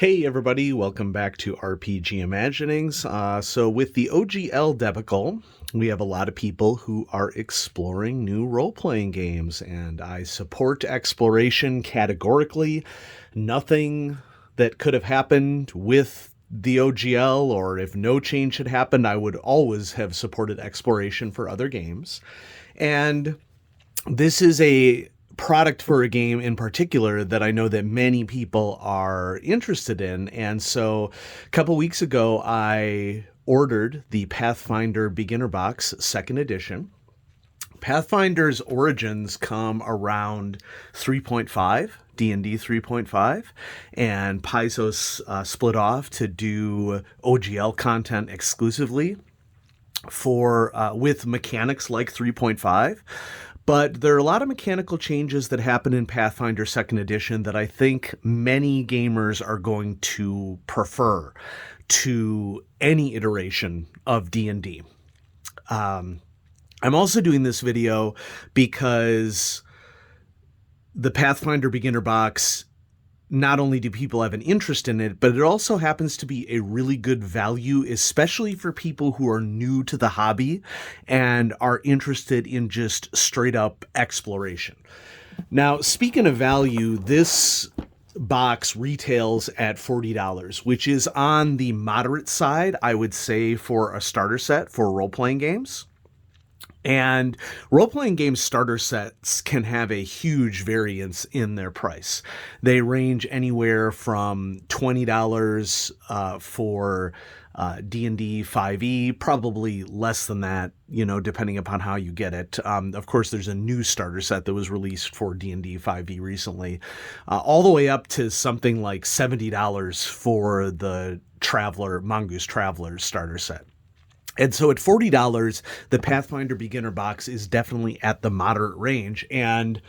Hey everybody, welcome back to RPG Imaginings. So with the OGL debacle, we have a lot of people who are exploring new role-playing games, and I support exploration categorically. Nothing that could have happened with the OGL, or if no change had happened, I would always have supported exploration for other games. And this is a product for a game in particular that I know that many people are interested in. And so a couple weeks ago, I ordered the Pathfinder Beginner Box 2nd edition. Pathfinder's origins come around 3.5, D&D 3.5, and Paizo split off to do OGL content exclusively for with mechanics like 3.5. But there are a lot of mechanical changes that happen in Pathfinder 2nd Edition that I think many gamers are going to prefer to any iteration of D&D. I'm also doing this video because the Pathfinder Beginner Box, not only do people have an interest in it, but it also happens to be a really good value, especially for people who are new to the hobby and are interested in just straight up exploration. Now, speaking of value, this box retails at $40, which is on the moderate side, I would say, for a starter set for role-playing games. And role-playing game starter sets can have a huge variance in their price. They range anywhere from $20 for D&D 5e, probably less than that, depending upon how you get it. Of course, there's a new starter set that was released for D&D 5e recently, all the way up to something like $70 for the Mongoose Traveler starter set. And so at $40, the Pathfinder Beginner Box is definitely at the moderate range. And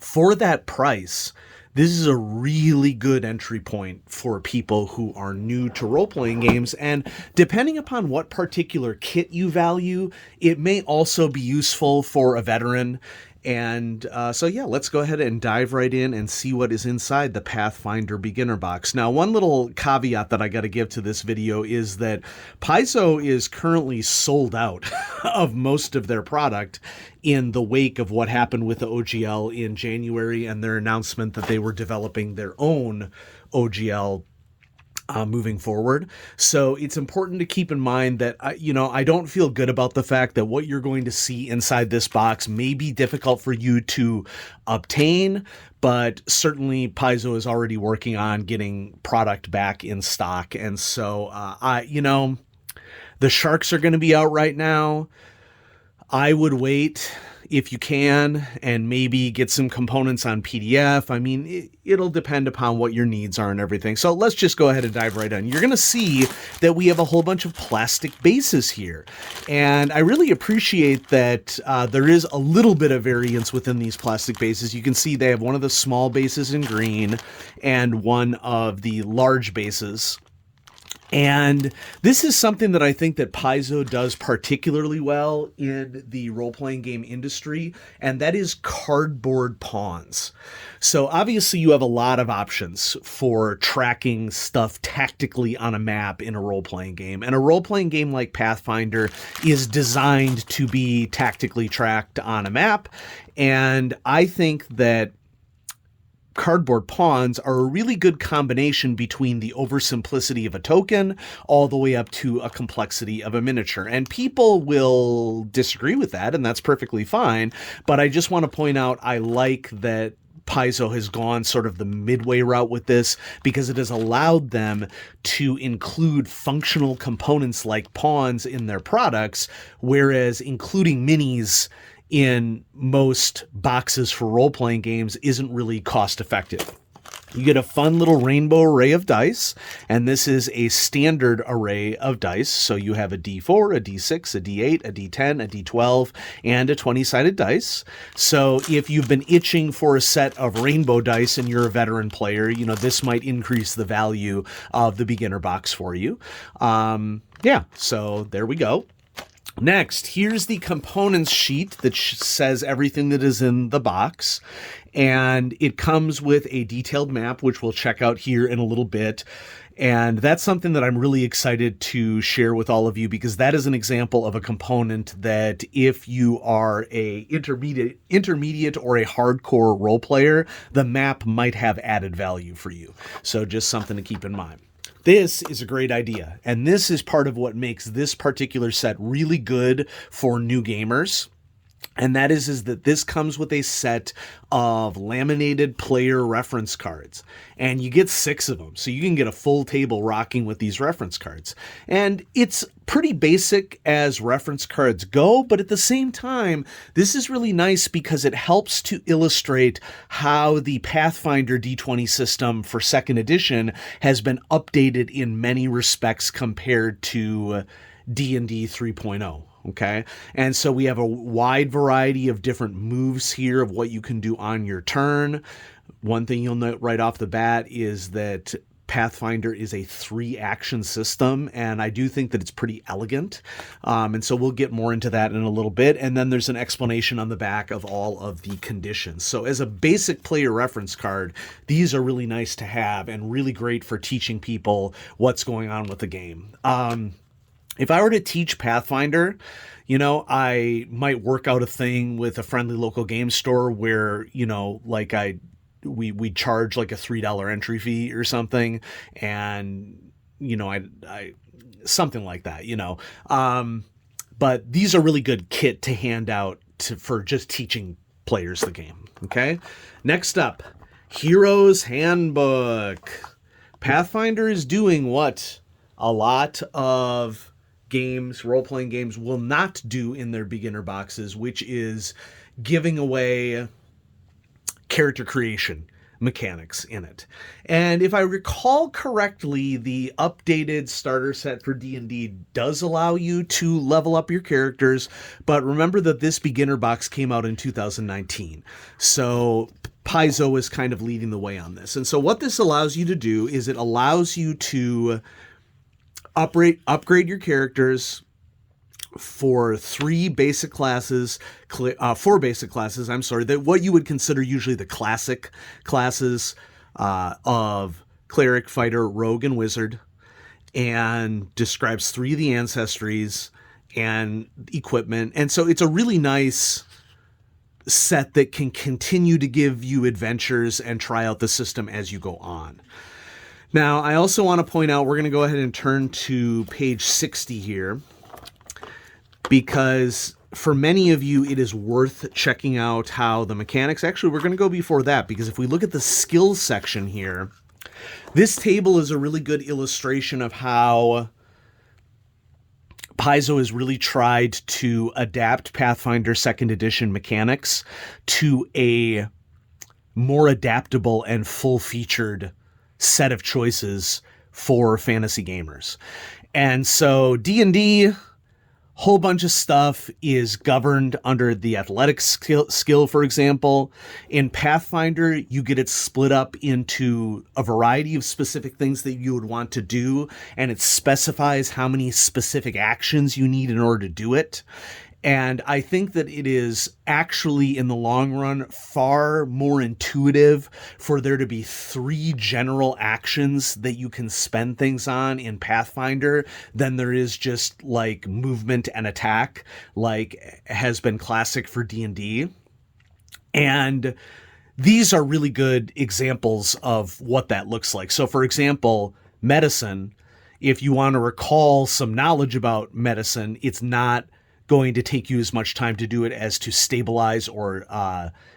for that price, this is a really good entry point for people who are new to role-playing games. And depending upon what particular kit you value, it may also be useful for a veteran. And so let's go ahead and dive right in and see what is inside the Pathfinder Beginner Box. Now, one little caveat that I got to give to this video is that Paizo is currently sold out of most of their product in the wake of what happened with the OGL in January and their announcement that they were developing their own OGL moving forward. So it's important to keep in mind that, I don't feel good about the fact that what you're going to see inside this box may be difficult for you to obtain, but certainly Paizo is already working on getting product back in stock. And so, the sharks are going to be out right now. I would wait if you can and maybe get some components on PDF. I mean, it'll depend upon what your needs are and everything. So let's just go ahead and dive right in. You're going to see that we have a whole bunch of plastic bases here. And I really appreciate that there is a little bit of variance within these plastic bases. You can see they have one of the small bases in green and one of the large bases. And this is something that I think that Paizo does particularly well in the role-playing game industry, and that is cardboard pawns. So obviously you have a lot of options for tracking stuff tactically on a map in a role-playing game. And a role-playing game like Pathfinder is designed to be tactically tracked on a map. And I think that cardboard pawns are a really good combination between the oversimplicity of a token all the way up to a complexity of a miniature. And people will disagree with that, and that's perfectly fine. But I just want to point out, I like that Paizo has gone sort of the midway route with this because it has allowed them to include functional components like pawns in their products, whereas including minis in most boxes for role-playing games isn't really cost-effective. You get a fun little rainbow array of dice, and this is a standard array of dice. So you have a D4, a D6, a D8, a D10, a D12, and a 20-sided dice. So if you've been itching for a set of rainbow dice and you're a veteran player, this might increase the value of the beginner box for you. So there we go. Next, here's the components sheet that says everything that is in the box. And it comes with a detailed map, which we'll check out here in a little bit. And that's something that I'm really excited to share with all of you, because that is an example of a component that if you are a intermediate or a hardcore role player, the map might have added value for you. So just something to keep in mind. This is a great idea, and this is part of what makes this particular set really good for new gamers. And that is that this comes with a set of laminated player reference cards, and you get 6 of them. So you can get a full table rocking with these reference cards. And it's pretty basic as reference cards go, but at the same time, this is really nice because it helps to illustrate how the Pathfinder D20 system for 2nd edition has been updated in many respects compared to D&D 3.0. Okay, and so we have a wide variety of different moves here of what you can do on your turn. One thing you'll note right off the bat is that Pathfinder is a 3-action system, and I do think that it's pretty elegant. And so we'll get more into that in a little bit. And then there's an explanation on the back of all of the conditions. So as a basic player reference card, these are really nice to have and really great for teaching people what's going on with the game. If I were to teach Pathfinder, I might work out a thing with a friendly local game store where, like we charge like a $3 entry fee or something. And, I something like that, but these are really good kit to hand out for just teaching players the game. Okay. Next up, Hero's Handbook. Pathfinder is doing what a lot of role-playing games will not do in their beginner boxes, which is giving away character creation mechanics in it. And if I recall correctly, the updated starter set for D&D does allow you to level up your characters, but remember that this beginner box came out in 2019. So Paizo is kind of leading the way on this. And so what this allows you to do is it allows you to upgrade your characters for 4 basic classes, that what you would consider usually the classic classes of cleric, fighter, rogue, and wizard, and describes 3 of the ancestries and equipment. And so it's a really nice set that can continue to give you adventures and try out the system as you go on. Now, I also want to point out, we're going to go ahead and turn to page 60 here, because for many of you, it is worth checking out how the mechanics, actually, we're going to go before that, because if we look at the skills section here, this table is a really good illustration of how Paizo has really tried to adapt Pathfinder 2nd edition mechanics to a more adaptable and full-featured set of choices for fantasy gamers. And so D&D, whole bunch of stuff is governed under the athletics skill, for example. In Pathfinder, you get it split up into a variety of specific things that you would want to do, and it specifies how many specific actions you need in order to do it. And I think that it is actually, in the long run, far more intuitive for there to be 3 general actions that you can spend things on in Pathfinder than there is just like movement and attack, like has been classic for D&D. And these are really good examples of what that looks like. So, for example, medicine, if you want to recall some knowledge about medicine, it's not going to take you as much time to do it as to stabilize, or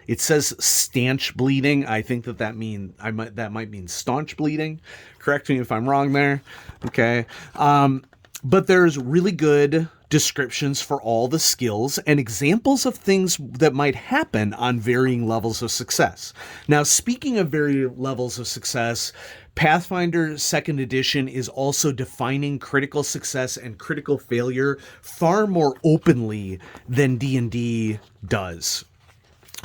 it says stanch bleeding. I think that might mean staunch bleeding. Correct me if I'm wrong there. Okay. But there's really good descriptions for all the skills and examples of things that might happen on varying levels of success. Now, speaking of varying levels of success, Pathfinder 2nd edition is also defining critical success and critical failure far more openly than D&D does.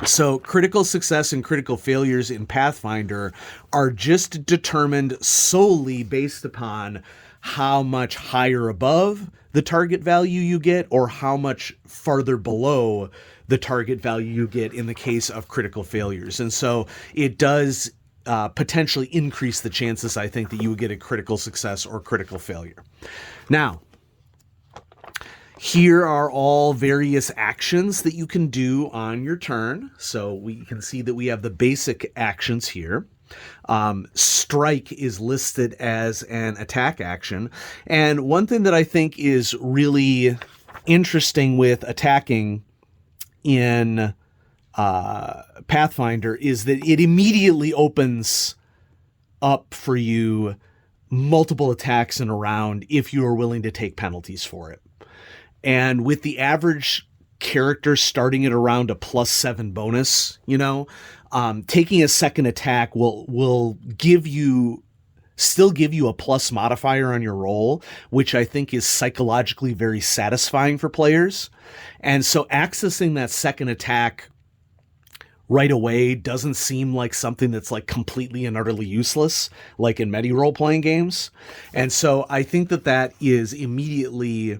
So critical success and critical failures in Pathfinder are just determined solely based upon how much higher above the target value you get or how much farther below the target value you get in the case of critical failures. And so it does potentially increase the chances, I think, that you would get a critical success or critical failure. Now, here are all various actions that you can do on your turn. So we can see that we have the basic actions here. Strike is listed as an attack action. And one thing that I think is really interesting with attacking in Pathfinder is that it immediately opens up for you multiple attacks in a round if you are willing to take penalties for it. And with the average character starting at around a +7 bonus, taking a second attack will still give you a plus modifier on your roll, which I think is psychologically very satisfying for players. And so accessing that second attack right away doesn't seem like something that's like completely and utterly useless, like in many role-playing games. And so I think that is immediately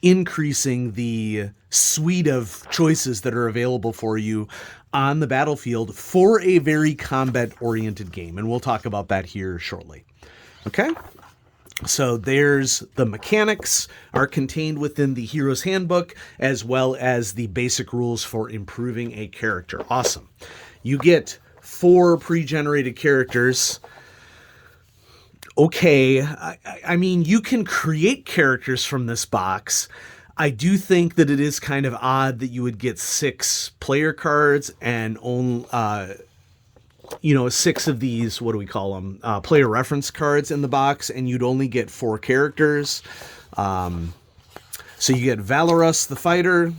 increasing the suite of choices that are available for you on the battlefield for a very combat-oriented game. And we'll talk about that here shortly. Okay? So there's the mechanics are contained within the Hero's Handbook, as well as the basic rules for improving a character. Awesome. You get 4 pre-generated characters. Okay, I mean, you can create characters from this box. I do think that it is kind of odd that you would get 6 player cards and only, 6 of these, what do we call them? Player reference cards in the box, and you'd only get 4 characters. So you get Valorous the Fighter,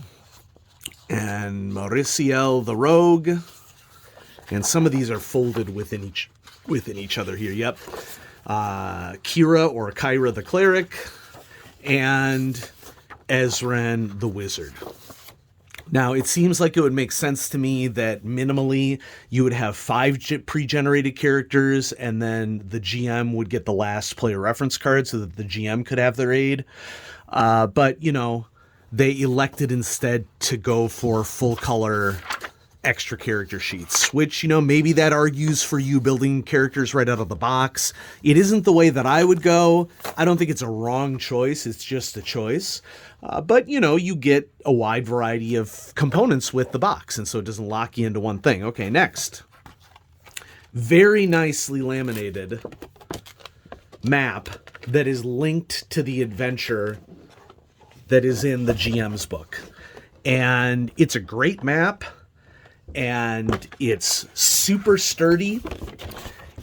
and Mauriciel the Rogue, and some of these are folded within each other here. Yep. Kira or Kyra the Cleric, and Ezran the Wizard. Now, it seems like it would make sense to me that minimally you would have 5 pre-generated characters, and then the GM would get the last player reference card so that the GM could have their aid. But, they elected instead to go for full color extra character sheets, which, maybe that argues for you building characters right out of the box. It isn't the way that I would go. I don't think it's a wrong choice. It's just a choice. But, you get a wide variety of components with the box, and so it doesn't lock you into one thing. Okay, next. Very nicely laminated map that is linked to the adventure that is in the GM's book. And it's a great map, and it's super sturdy.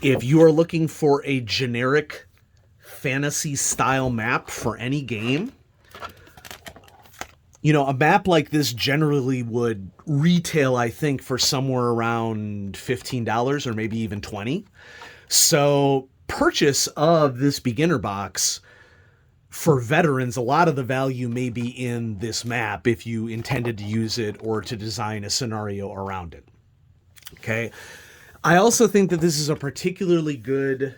If you are looking for a generic fantasy style map for any game, a map like this generally would retail, I think, for somewhere around $15 or maybe even $20. So purchase of this beginner box for veterans, a lot of the value may be in this map if you intended to use it or to design a scenario around it. Okay. I also think that this is a particularly good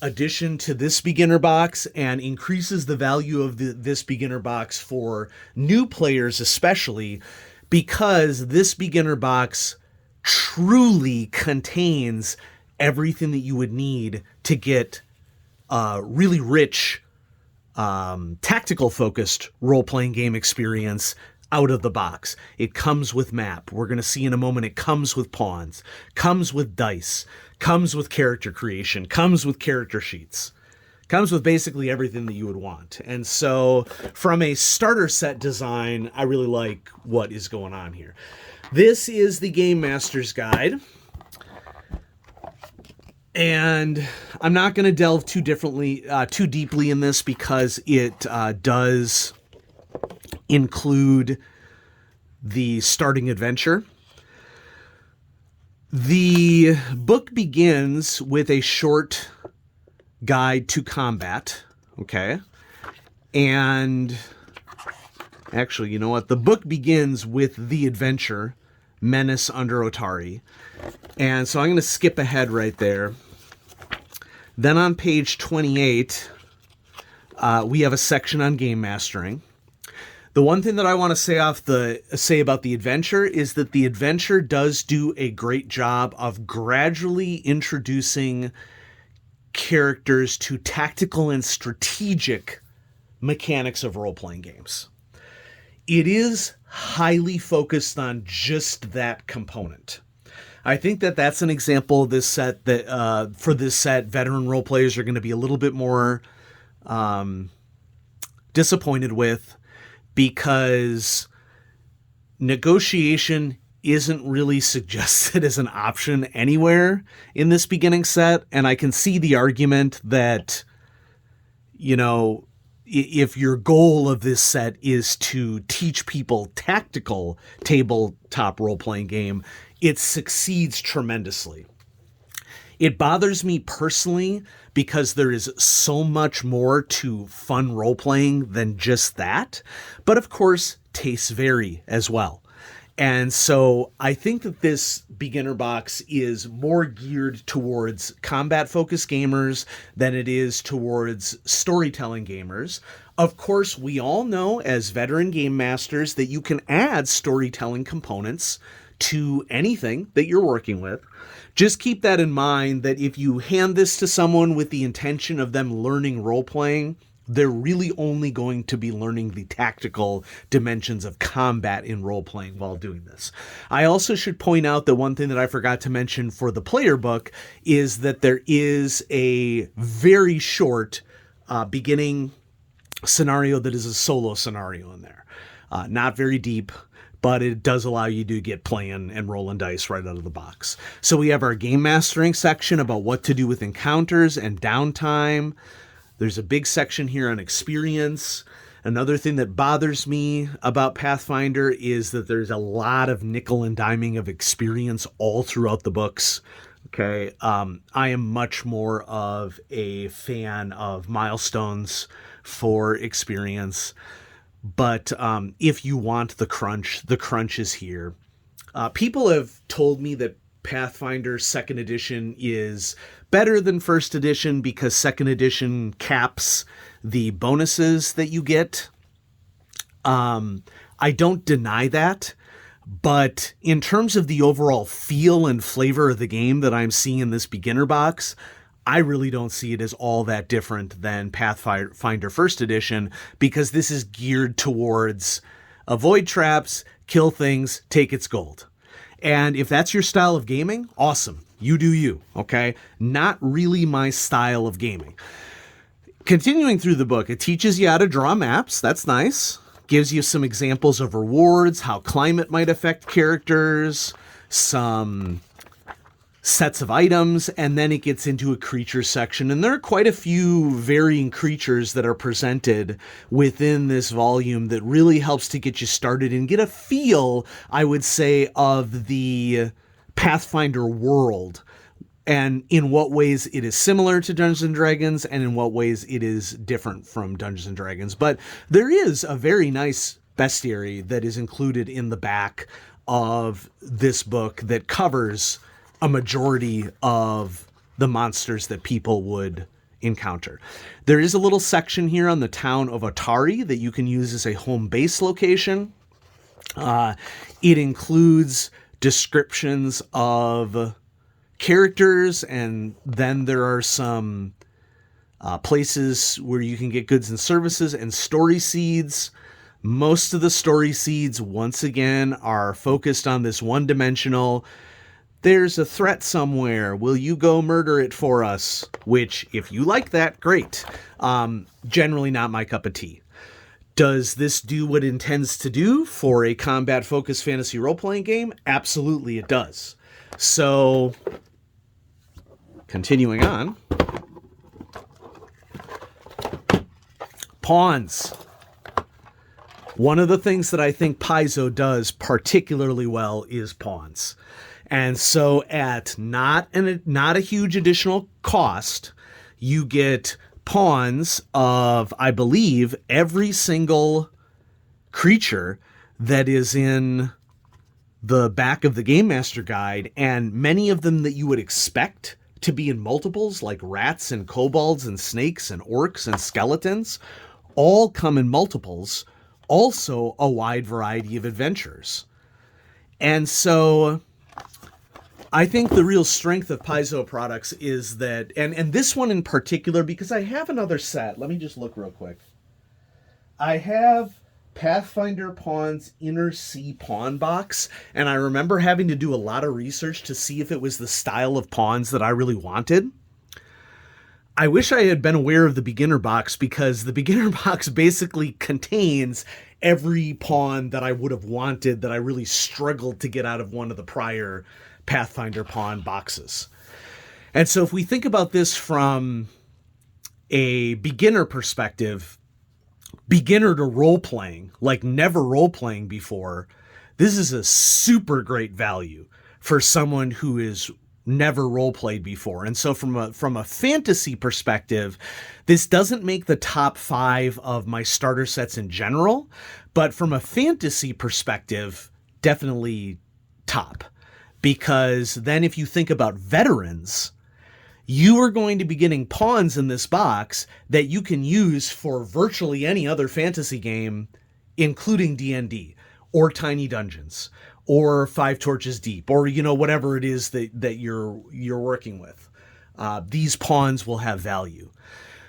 addition to this beginner box and increases the value of this beginner box for new players, especially because this beginner box truly contains everything that you would need to get really rich tactical focused role-playing game experience out of the box. It comes with map. We're going to see in a moment it comes with pawns, comes with dice, comes with character creation, comes with character sheets, comes with basically everything that you would want. And so from a starter set design, I really like what is going on here. This is the Game Master's Guide. And I'm not going to delve too deeply in this because it does include the starting adventure. The book begins with a short guide to combat, okay? And actually, you know what? The book begins with the adventure, Menace under Otari. And so I'm going to skip ahead right there. Then on page 28, We have a section on game mastering. The one thing that I want to say about the adventure is that the adventure does do a great job of gradually introducing characters to tactical and strategic mechanics of role-playing games. It is highly focused on just that component. I think that that's an example of this set that for this set, veteran role players are going to be a little bit more disappointed with, because negotiation isn't really suggested as an option anywhere in this beginning set. And I can see the argument that, you know, if your goal of this set is to teach people tactical tabletop role-playing game, it succeeds tremendously. It bothers me personally because there is so much more to fun role-playing than just that. But of course, tastes vary as well. And so I think that this beginner box is more geared towards combat-focused gamers than it is towards storytelling gamers. Of course, we all know as veteran game masters that you can add storytelling components to anything that you're working with. Just keep that in mind, that if you hand this to someone with the intention of them learning role-playing, they're really only going to be learning the tactical dimensions of combat in role-playing while doing this. I also should point out that one thing that I forgot to mention for the player book is that there is a very short beginning scenario that is a solo scenario in there. Not very deep, but it does allow you to get playing and rolling dice right out of the box. So we have our game mastering section about what to do with encounters and downtime. There's a big section here on experience. Another thing that bothers me about Pathfinder is that there's a lot of nickel and diming of experience all throughout the books. Okay, I am much more of a fan of milestones for experience. But if you want the crunch is here. People have told me that Pathfinder 2nd edition is better than 1st edition because 2nd edition caps the bonuses that you get. I don't deny that, but in terms of the overall feel and flavor of the game that I'm seeing in this beginner box, I really don't see it as all that different than Pathfinder 1st edition, because this is geared towards avoid traps, kill things, take its gold. And if that's your style of gaming, awesome. You do you, okay? Not really my style of gaming. Continuing through the book, it teaches you how to draw maps. That's nice. Gives you some examples of rewards, how climate might affect characters, some sets of items, and then it gets into a creature section. And there are quite a few varying creatures that are presented within this volume that really helps to get you started and get a feel, I would say, of the Pathfinder world and in what ways it is similar to Dungeons & Dragons and in what ways it is different from Dungeons & Dragons. But there is a very nice bestiary that is included in the back of this book that covers a majority of the monsters that people would encounter. There is a little section here on the town of Otari that you can use as a home base location. It includes descriptions of characters, and then there are some places where you can get goods and services and story seeds. Most of the story seeds, once again, are focused on this one-dimensional, there's a threat somewhere, will you go murder it for us? Which, if you like that, great. Generally not my cup of tea. Does this do what it intends to do for a combat-focused fantasy role-playing game? Absolutely it does. So, continuing on. Pawns. One of the things that I think Paizo does particularly well is pawns. And so at not a huge additional cost, you get pawns of, I believe, every single creature that is in the back of the Game Master Guide, and many of them that you would expect to be in multiples, like rats and kobolds and snakes and orcs and skeletons, all come in multiples, also a wide variety of adventures. And so I think the real strength of Paizo products is that, and this one in particular, because I have another set. Let me just look real quick. I have Pathfinder Pawn's Inner Sea Pawn Box, and I remember having to do a lot of research to see if it was the style of pawns that I really wanted. I wish I had been aware of the beginner box, because the beginner box basically contains every pawn that I would have wanted that I really struggled to get out of one of the prior Pathfinder pawn boxes. And so if we think about this from a beginner perspective, beginner to role-playing, like never role-playing before, this is a super great value for someone who is never role-played before. And so from a fantasy perspective, this doesn't make the top 5 of my starter sets in general, but from a fantasy perspective, definitely top. Because then if you think about veterans, you are going to be getting pawns in this box that you can use for virtually any other fantasy game, including D&D or Tiny Dungeons or Five Torches Deep, or, you know, whatever it is that you're working with. These pawns will have value.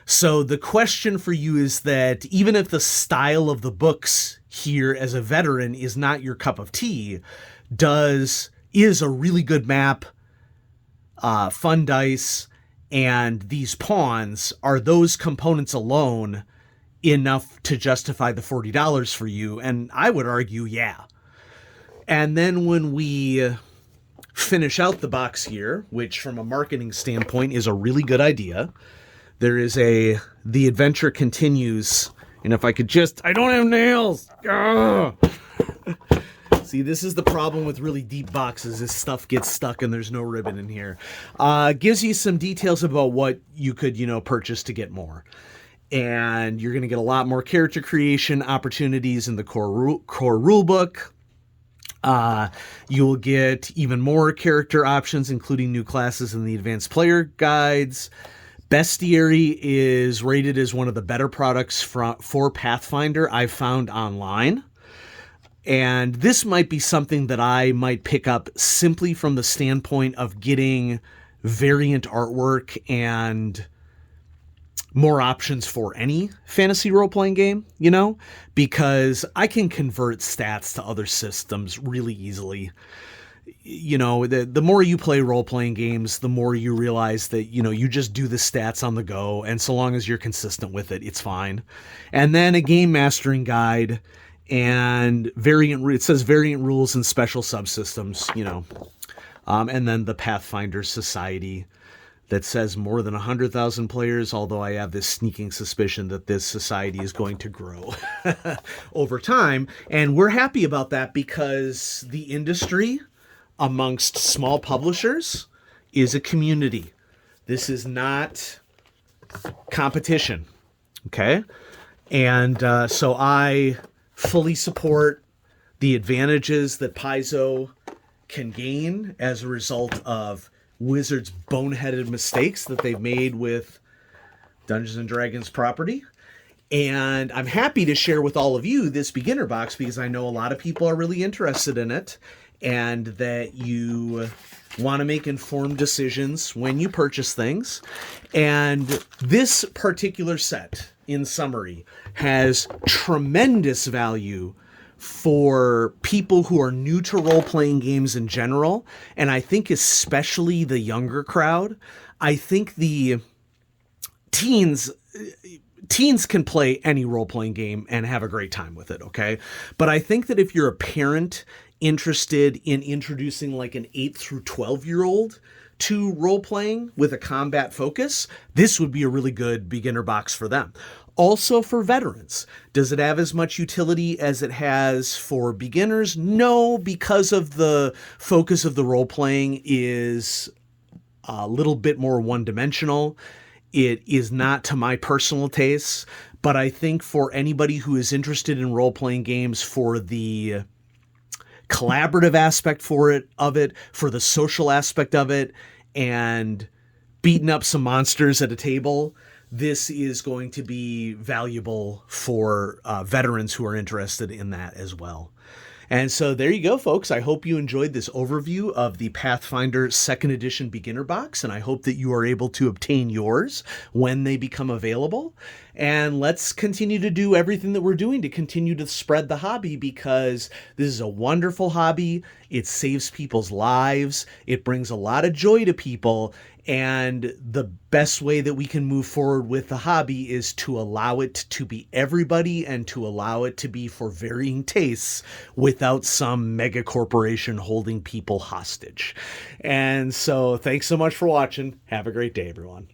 So the question for you is that even if the style of the books here as a veteran is not your cup of tea, is a really good map, fun dice, and these pawns, are those components alone enough to justify the $40 for you? And I would argue, yeah. And then when we finish out the box here, which from a marketing standpoint is a really good idea, there is the adventure continues. And if I could I don't have nails. See, this is the problem with really deep boxes. This stuff gets stuck and there's no ribbon in here. Gives you some details about what you could, purchase to get more. And you're going to get a lot more character creation opportunities in the core rule book. You'll get even more character options, including new classes in the advanced player guides. Bestiary is rated as one of the better products for Pathfinder I've found online. And this might be something that I might pick up simply from the standpoint of getting variant artwork and more options for any fantasy role-playing game, because I can convert stats to other systems really easily. The more you play role-playing games, the more you realize that, you just do the stats on the go, and so long as you're consistent with it, it's fine. And then a game mastering guide, and it says variant rules and special subsystems, and then the Pathfinder Society that says more than 100,000 players, although I have this sneaking suspicion that this society is going to grow over time. And we're happy about that, because the industry amongst small publishers is a community. This is not competition, okay? And so I fully support the advantages that Paizo can gain as a result of Wizards' boneheaded mistakes that they've made with Dungeons & Dragons property. And I'm happy to share with all of you this beginner box, because I know a lot of people are really interested in it, and that you want to make informed decisions when you purchase things. And this particular set, in summary, has tremendous value for people who are new to role-playing games in general, and I think especially the younger crowd. I think the teens can play any role-playing game and have a great time with it, okay? But I think that if you're a parent interested in introducing like an 8 through 12-year-old to role-playing with a combat focus, this would be a really good beginner box for them. Also for veterans, does it have as much utility as it has for beginners? No, because of the focus of the role-playing is a little bit more one-dimensional. It is not to my personal tastes, but I think for anybody who is interested in role-playing games, for the collaborative aspect of it, for the social aspect of it, and beating up some monsters at a table, this is going to be valuable for veterans who are interested in that as well. And so there you go, folks. I hope you enjoyed this overview of the Pathfinder 2nd Edition Beginner Box, and I hope that you are able to obtain yours when they become available. And let's continue to do everything that we're doing to continue to spread the hobby, because this is a wonderful hobby. It saves people's lives. It brings a lot of joy to people. And the best way that we can move forward with the hobby is to allow it to be everybody and to allow it to be for varying tastes without some mega corporation holding people hostage. And so thanks so much for watching. Have a great day, everyone.